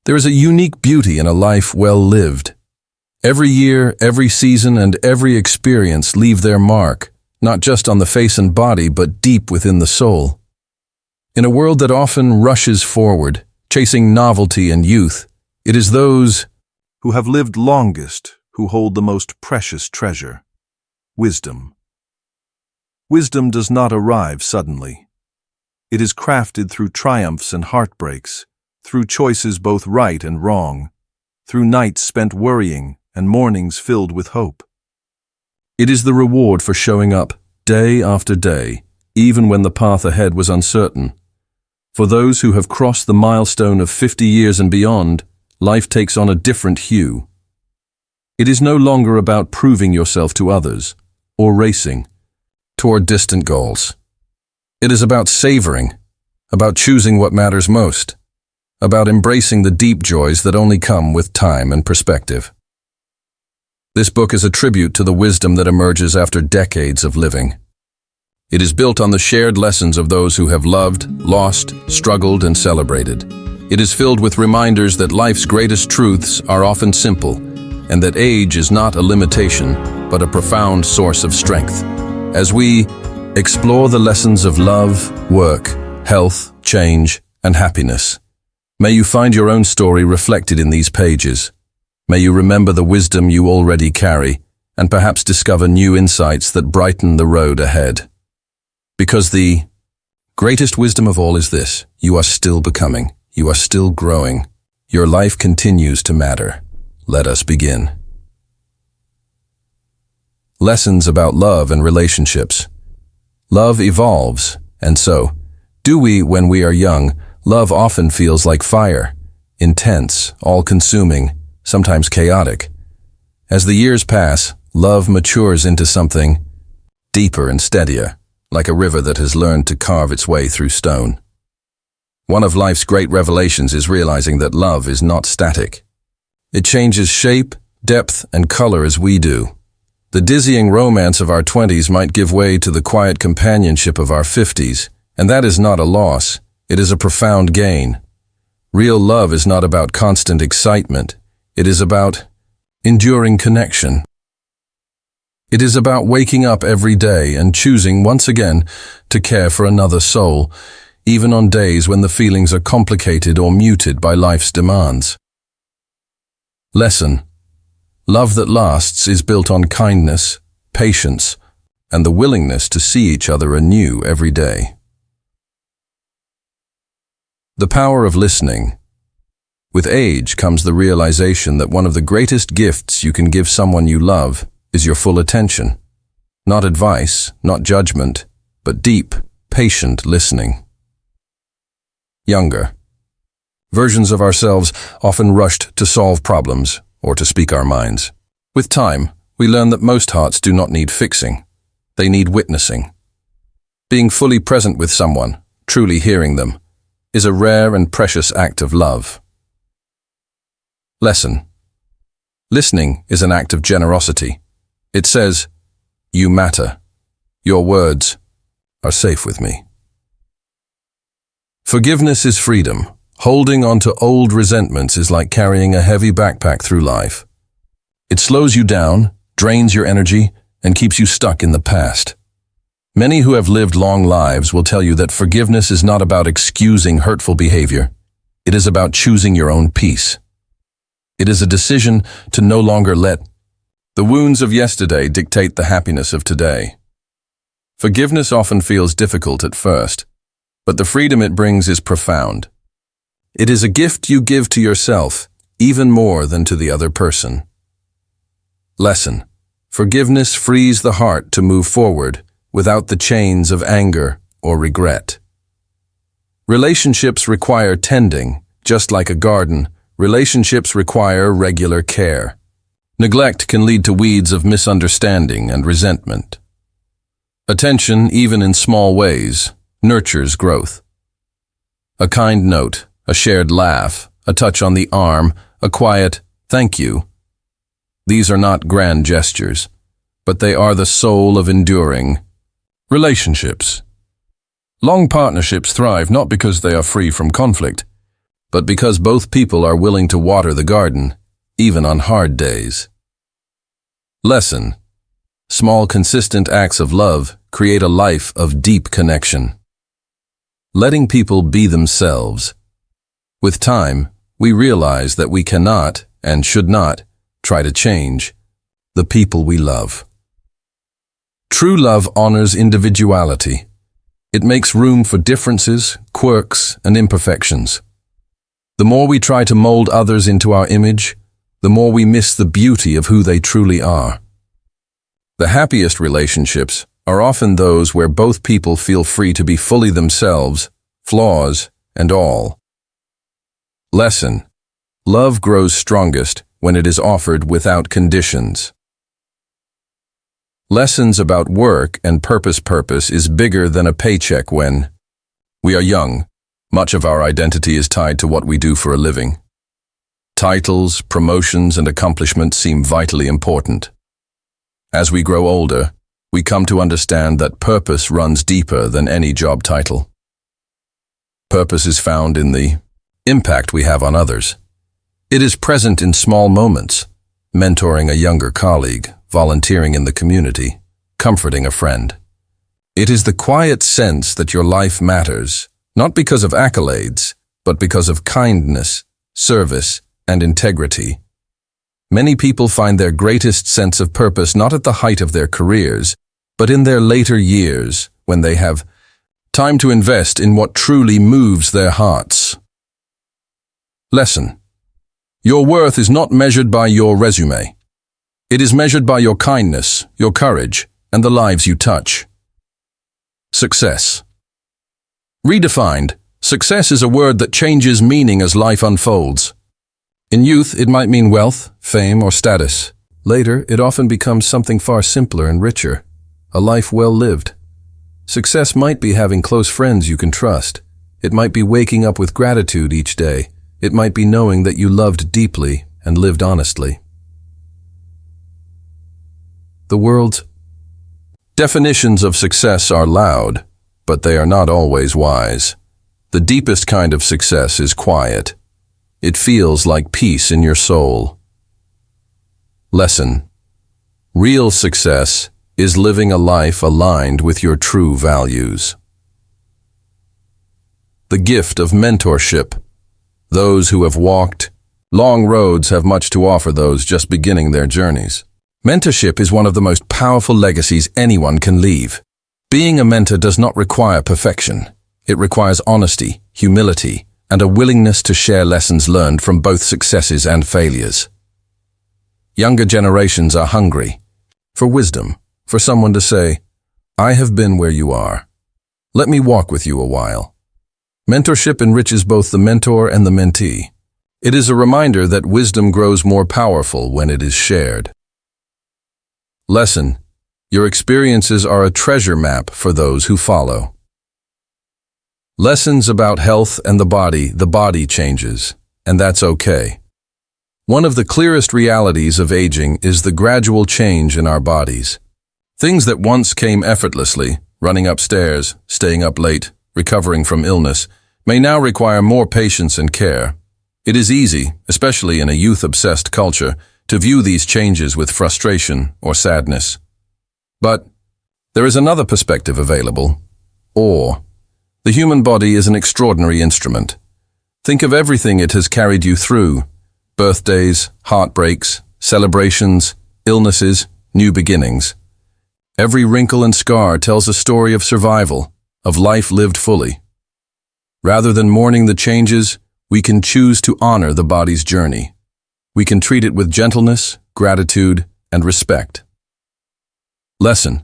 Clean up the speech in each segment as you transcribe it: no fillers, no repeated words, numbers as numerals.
There is a unique beauty in a life well lived. Every year, every season, and every experience leave their mark, not just on the face and body, but deep within the soul. In a world that often rushes forward, chasing novelty and youth, it is those who have lived longest who hold the most precious treasure: wisdom. Wisdom does not arrive suddenly. It is crafted through triumphs and heartbreaks, through choices both right and wrong, through nights spent worrying and mornings filled with hope. It is the reward for showing up day after day, even when the path ahead was uncertain. For those who have crossed the milestone of 50 years and beyond, life takes on a different hue. It is no longer about proving yourself to others or racing toward distant goals. It is about savoring, about choosing what matters most, about embracing the deep joys that only come with time and perspective. This book is a tribute to the wisdom that emerges after decades of living. It is built on the shared lessons of those who have loved, lost, struggled, and celebrated. It is filled with reminders that life's greatest truths are often simple, and that age is not a limitation, but a profound source of strength. As we explore the lessons of love, work, health, change, and happiness, may you find your own story reflected in these pages. May you remember the wisdom you already carry, and perhaps discover new insights that brighten the road ahead. Because the greatest wisdom of all is this: you are still becoming, you are still growing. Your life continues to matter. Let us begin. Lessons about love and relationships. Love evolves, and so do we when we are young. Love often feels like fire, intense, all-consuming, sometimes chaotic. As the years pass, love matures into something deeper and steadier, like a river that has learned to carve its way through stone. One of life's great revelations is realizing that love is not static. It changes shape, depth, and color as we do. The dizzying romance of our 20s might give way to the quiet companionship of our 50s, and that is not a loss, it is a profound gain. Real love is not about constant excitement, it is about enduring connection. It is about waking up every day and choosing once again to care for another soul, even on days when the feelings are complicated or muted by life's demands. Lesson: love that lasts is built on kindness, patience, and the willingness to see each other anew every day. The power of listening. With age comes the realization that one of the greatest gifts you can give someone you love is your full attention. Not advice, not judgment, but deep, patient listening. Younger. Versions of ourselves often rushed to solve problems or to speak our minds. With time, we learn that most hearts do not need fixing. They need witnessing. Being fully present with someone, truly hearing them, is a rare and precious act of love. Lesson: listening is an act of generosity. It says, "You matter. Your words are safe with me." Forgiveness is freedom. Holding on to old resentments is like carrying a heavy backpack through life. It slows you down, drains your energy, and keeps you stuck in the past. Many who have lived long lives will tell you that forgiveness is not about excusing hurtful behavior. It is about choosing your own peace. It is a decision to no longer let the wounds of yesterday dictate the happiness of today. Forgiveness often feels difficult at first, but the freedom it brings is profound. It is a gift you give to yourself, even more than to the other person. Lesson: forgiveness frees the heart to move forward without the chains of anger or regret. Relationships require tending, just like a garden. Relationships require regular care. Neglect can lead to weeds of misunderstanding and resentment. Attention, even in small ways, nurtures growth. A kind note, a shared laugh, a touch on the arm, a quiet "thank you." These are not grand gestures, but they are the soul of enduring relationships. Long partnerships thrive not because they are free from conflict, but because both people are willing to water the garden, even on hard days. Lesson: small, consistent acts of love create a life of deep connection. Letting people be themselves. With time, we realize that we cannot and should not try to change the people we love. True love honors individuality. It makes room for differences, quirks, and imperfections. The more we try to mold others into our image, the more we miss the beauty of who they truly are. The happiest relationships are often those where both people feel free to be fully themselves, flaws and all. Lesson: love grows strongest when it is offered without conditions. Lessons about work and purpose is bigger than a paycheck when we are young. Much of our identity is tied to what we do for a living. Titles, promotions, and accomplishments seem vitally important. As we grow older, we come to understand that purpose runs deeper than any job title. Purpose is found in the impact we have on others. It is present in small moments: mentoring a younger colleague, volunteering in the community, comforting a friend. It is the quiet sense that your life matters, not because of accolades, but because of kindness, service, and integrity. Many people find their greatest sense of purpose not at the height of their careers, but in their later years, when they have time to invest in what truly moves their hearts. Lesson: your worth is not measured by your resume. It is measured by your kindness, your courage, and the lives you touch. Success. Redefined, success is a word that changes meaning as life unfolds. In youth, it might mean wealth, fame, or status. Later, it often becomes something far simpler and richer: a life well lived. Success might be having close friends you can trust. It might be waking up with gratitude each day. It might be knowing that you loved deeply and lived honestly. The world's definitions of success are loud, but they are not always wise. The deepest kind of success is quiet. It feels like peace in your soul. Lesson: real success is living a life aligned with your true values. The gift of mentorship. Those who have walked long roads have much to offer those just beginning their journeys. Mentorship is one of the most powerful legacies anyone can leave. Being a mentor does not require perfection. It requires honesty, humility, and a willingness to share lessons learned from both successes and failures. Younger generations are hungry for wisdom, for someone to say, "I have been where you are. Let me walk with you a while." Mentorship enriches both the mentor and the mentee. It is a reminder that wisdom grows more powerful when it is shared. Lesson: your experiences are a treasure map for those who follow. Lessons about health and the body changes, and that's okay. One of the clearest realities of aging is the gradual change in our bodies. Things that once came effortlessly, running upstairs, staying up late, recovering from illness, may now require more patience and care. It is easy, especially in a youth-obsessed culture, to view these changes with frustration or sadness. But there is another perspective available: awe. The human body is an extraordinary instrument. Think of everything it has carried you through: birthdays, heartbreaks, celebrations, illnesses, new beginnings. Every wrinkle and scar tells a story of survival, of life lived fully. Rather than mourning the changes, we can choose to honor the body's journey. We can treat it with gentleness, gratitude, and respect. Lesson: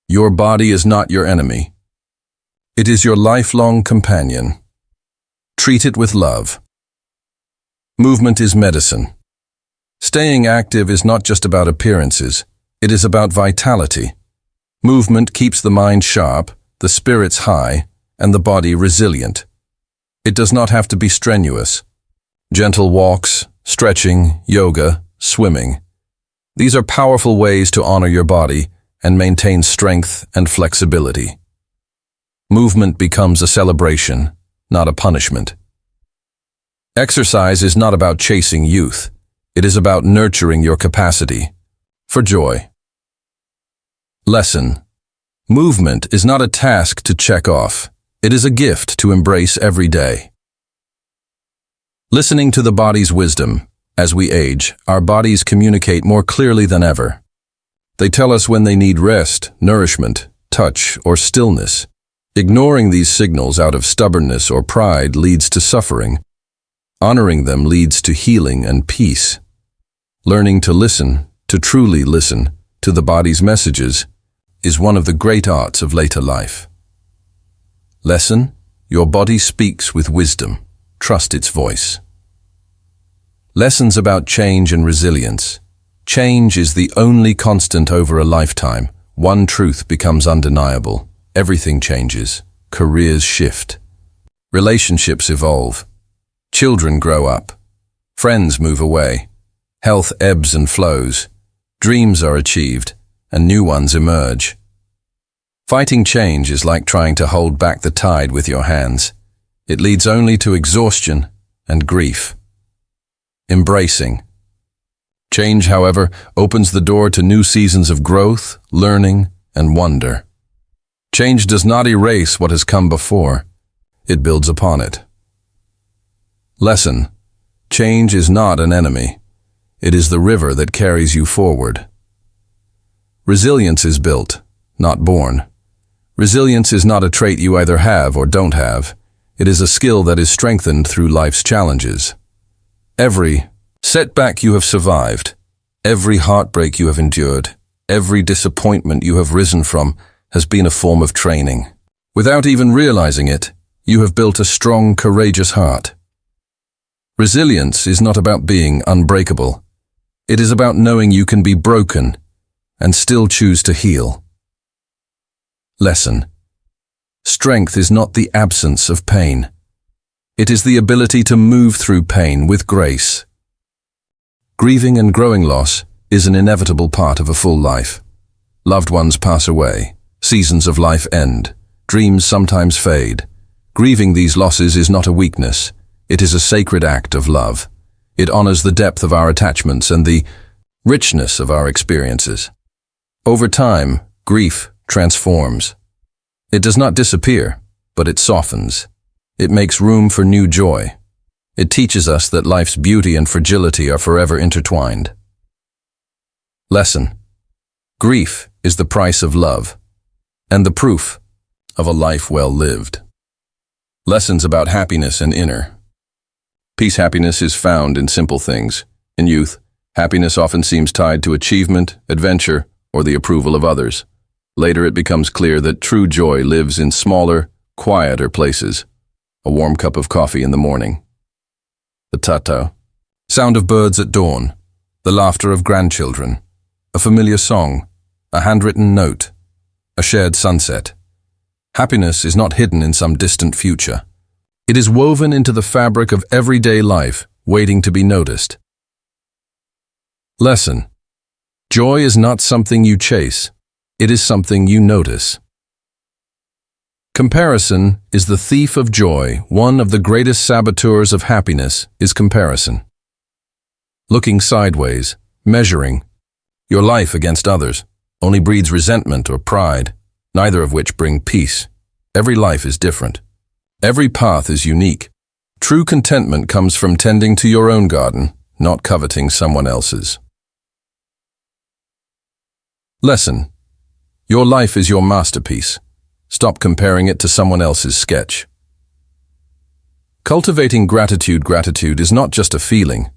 your body is not your enemy. It is your lifelong companion. Treat it with love. Movement is medicine. Staying active is not just about appearances, it is about vitality. Movement keeps the mind sharp, the spirits high, and the body resilient. It does not have to be strenuous. Gentle walks, stretching, yoga, swimming. These are powerful ways to honor your body and maintain strength and flexibility. Movement becomes a celebration, not a punishment. Exercise is not about chasing youth. It is about nurturing your capacity for joy. Lesson: movement is not a task to check off. It is a gift to embrace every day. Listening to the body's wisdom. As we age, our bodies communicate more clearly than ever. They tell us when they need rest, nourishment, touch, or stillness. Ignoring these signals out of stubbornness or pride leads to suffering. Honoring them leads to healing and peace. Learning to listen, to truly listen, to the body's messages is one of the great arts of later life. Lesson: your body speaks with wisdom. Trust its voice. Lessons about change and resilience. Change is the only constant over a lifetime. One truth becomes undeniable. Everything changes. Careers shift. Relationships evolve. Children grow up. Friends move away. Health ebbs and flows. Dreams are achieved, and new ones emerge. Fighting change is like trying to hold back the tide with your hands. It leads only to exhaustion and grief. Embracing. Change, however, opens the door to new seasons of growth, learning, and wonder. Change does not erase what has come before. It builds upon it. Lesson: change is not an enemy. It is the river that carries you forward. Resilience is built, not born. Resilience is not a trait you either have or don't have. It is a skill that is strengthened through life's challenges. Every setback you have survived, every heartbreak you have endured, every disappointment you have risen from has been a form of training. Without even realizing it, you have built a strong, courageous heart. Resilience is not about being unbreakable. It is about knowing you can be broken and still choose to heal. Lesson: strength is not the absence of pain. It is the ability to move through pain with grace. Grieving and growing loss is an inevitable part of a full life. Loved ones pass away. Seasons of life end. Dreams sometimes fade. Grieving these losses is not a weakness. It is a sacred act of love. It honors the depth of our attachments and the richness of our experiences. Over time, grief transforms. It does not disappear, but it softens. It makes room for new joy. It teaches us that life's beauty and fragility are forever intertwined. Lesson: grief is the price of love, and the proof of a life well lived. Lessons about happiness and inner peace. Happiness is found in simple things. In youth, happiness often seems tied to achievement, adventure, or the approval of others. Later it becomes clear that true joy lives in smaller, quieter places. A warm cup of coffee in the morning. The tattoo. Sound of birds at dawn. The laughter of grandchildren. A familiar song. A handwritten note. A shared sunset. Happiness is not hidden in some distant future. It is woven into the fabric of everyday life, waiting to be noticed. Lesson: joy is not something you chase. It is something you notice. Comparison is the thief of joy. One of the greatest saboteurs of happiness is comparison. Looking sideways, measuring your life against others, only breeds resentment or pride, neither of which bring peace. Every life is different. Every path is unique. True contentment comes from tending to your own garden, not coveting someone else's. Lesson: your life is your masterpiece. Stop comparing it to someone else's sketch. Cultivating gratitude. Gratitude is not just a feeling.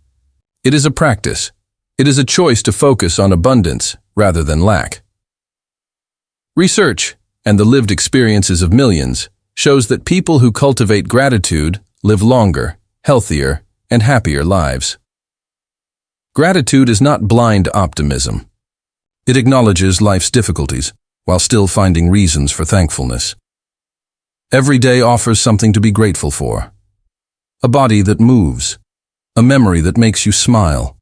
It is a practice. It is a choice to focus on abundance rather than lack. Research and the lived experiences of millions shows that people who cultivate gratitude live longer, healthier, and happier lives. Gratitude is not blind optimism. It acknowledges life's difficulties while still finding reasons for thankfulness. Every day offers something to be grateful for. A body that moves, a memory that makes you smile,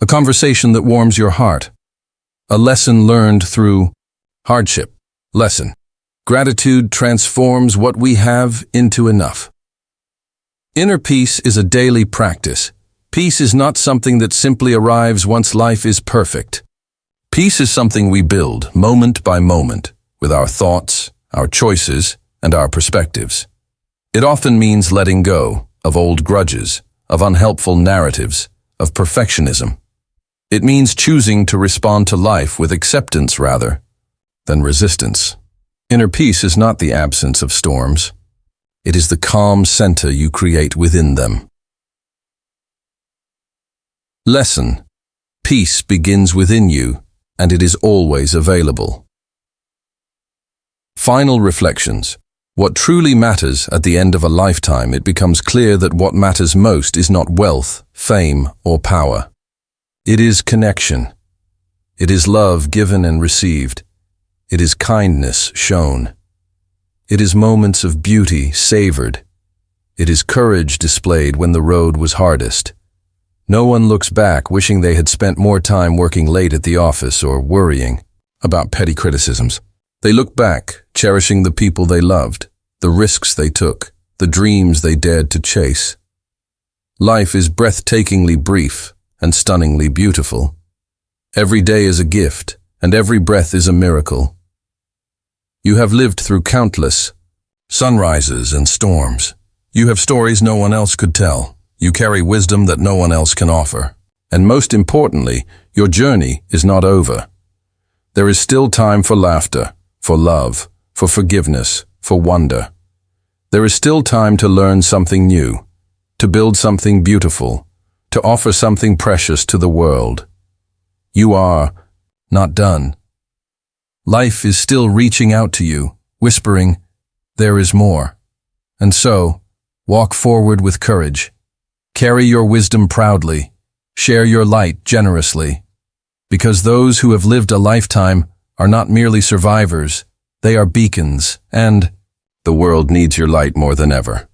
a conversation that warms your heart, a lesson learned through hardship. Lesson: gratitude transforms what we have into enough. Inner peace is a daily practice. Peace is not something that simply arrives once life is perfect. Peace is something we build, moment by moment, with our thoughts, our choices, and our perspectives. It often means letting go of old grudges, of unhelpful narratives, of perfectionism. It means choosing to respond to life with acceptance rather than resistance. Inner peace is not the absence of storms. It is the calm center you create within them. Lesson: peace begins within you, and it is always available. Final reflections. What truly matters at the end of a lifetime, it becomes clear that what matters most is not wealth, fame, or power. It is connection. It is love given and received. It is kindness shown. It is moments of beauty savored. It is courage displayed when the road was hardest. No one looks back wishing they had spent more time working late at the office or worrying about petty criticisms. They look back, cherishing the people they loved, the risks they took, the dreams they dared to chase. Life is breathtakingly brief and stunningly beautiful. Every day is a gift, and every breath is a miracle. You have lived through countless sunrises and storms. You have stories no one else could tell. You carry wisdom that no one else can offer. And most importantly, your journey is not over. There is still time for laughter, for love, for forgiveness, for wonder. There is still time to learn something new, to build something beautiful, to offer something precious to the world. You are not done. Life is still reaching out to you, whispering, "There is more." And so, walk forward with courage. Carry your wisdom proudly. Share your light generously. Because those who have lived a lifetime are not merely survivors, they are beacons, and the world needs your light more than ever.